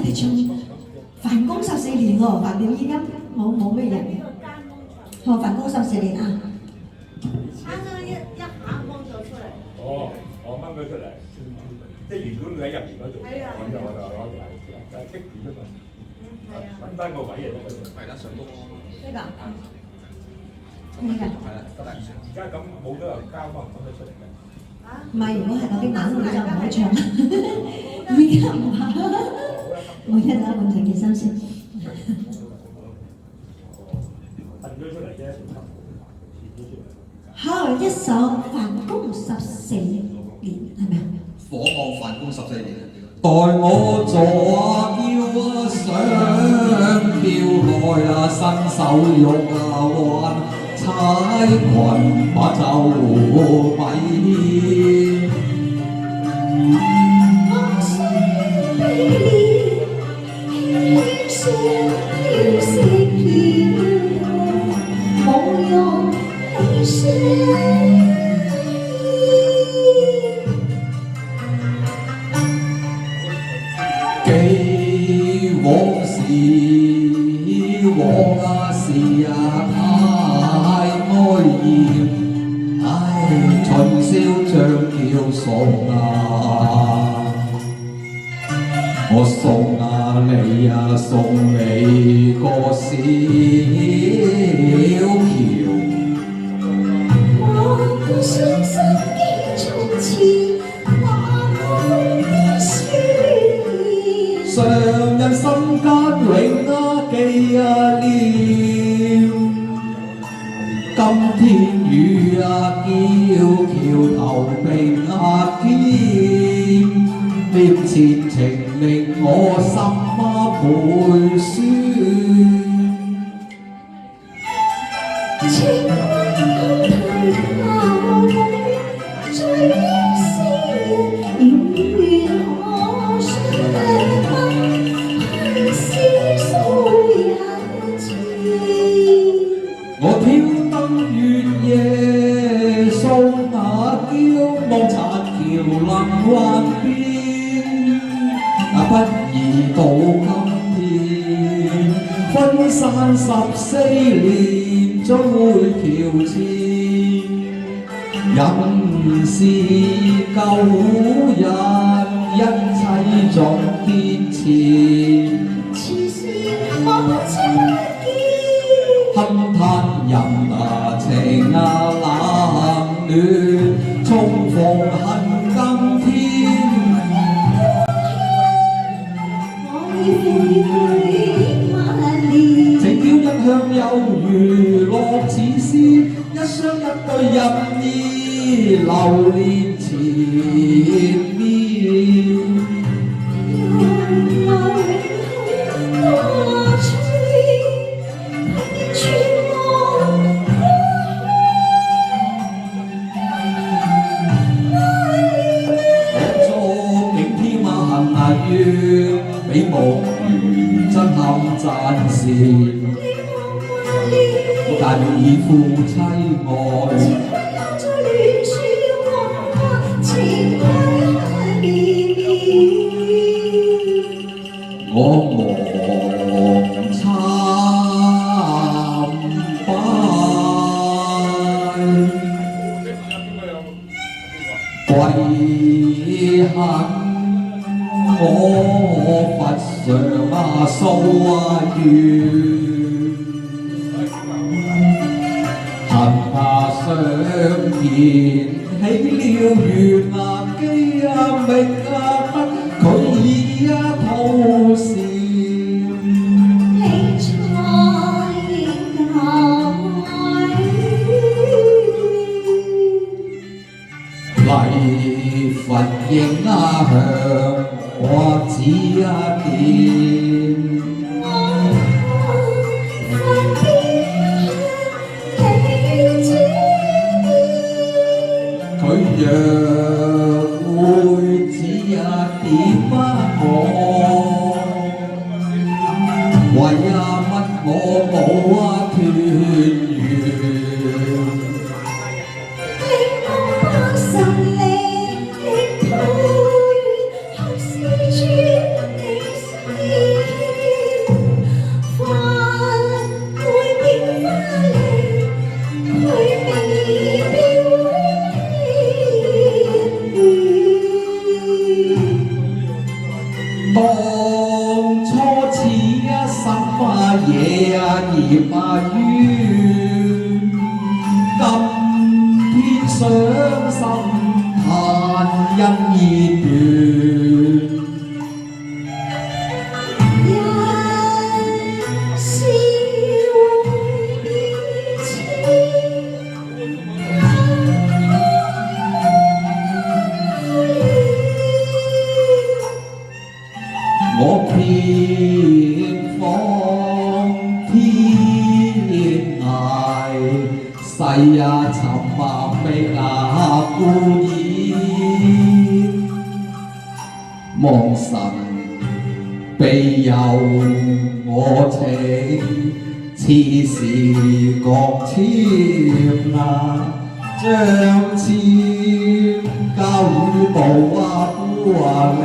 哋仲凡工14年喎，凡掉依家冇咩人嘅。我凡工14年啊。他呢一下掹咗出嚟。哦，我掹咗出嚟，即係原本佢喺入邊嗰度，我就攞嚟，但係棘住啫嘛。揾翻個位就得㗎。係啦，上高。呢個。呢個。係啦，而家咁冇咗人交，掹唔掹得出嚟嘅？唔係，如果係嗰啲版本就唔可以唱。依家唔係，我一陣揾陳傑生先。褪咗出嚟啫，好，一首凡工14年，係咪啊？火網凡工14年，待我坐窰上飄來啊，伸手喐啊彎，踩裙把袖米。我雖卑劣，輕聲了食言，無用理想。記往事，往啊事啊太哀怨，唉，春宵將叫送啊，我送啊你啊，送你個小橋。我不相信記從前，話我的書。上人心間永啊記啊念，今天雨啊叫橋頭並啊天，念前情令我心啊倍酸。情愛空談後，最是願我相是數人前。我挑燈月夜送那嬌，望殘橋臨灣邊，不宜到今天，分散14年，將會橋前。人是舊人，一切盡變遷。前事我不知不見，勘探人啊情啊冷暖，重逢恨今天。我已悔悔萬年，情調一向有如落似詩，一雙一對人意流連前面。用愛多吹，全忘我作景添啊行啊怨，比目如真堪讚羨。但以夫妻愛。我望參拜，跪恨我佛上啊訴啊怨，恨啊相見起了緣啊機啊覓啊得佢意啊吐笑。禮佛應啊向我指啊點，佢若會指啊點啊我，為啊乜我冇啊團圓。神靈配，後世傳你詩。當初似一心野孽冤，今天傷心嘆恩義斷。人是會變我遍訪天涯，世也沉默未那孤燕，望神庇佑我情，此時覺千難，將千交與道孤你。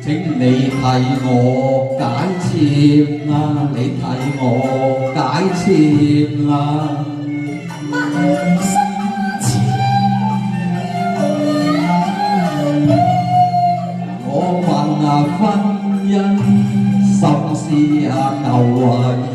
請你替我解簽啊！你替我解簽啊！我問婚姻心思舊厭。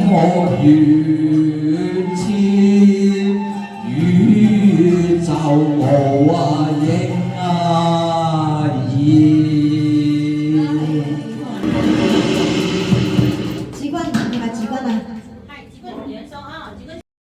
我願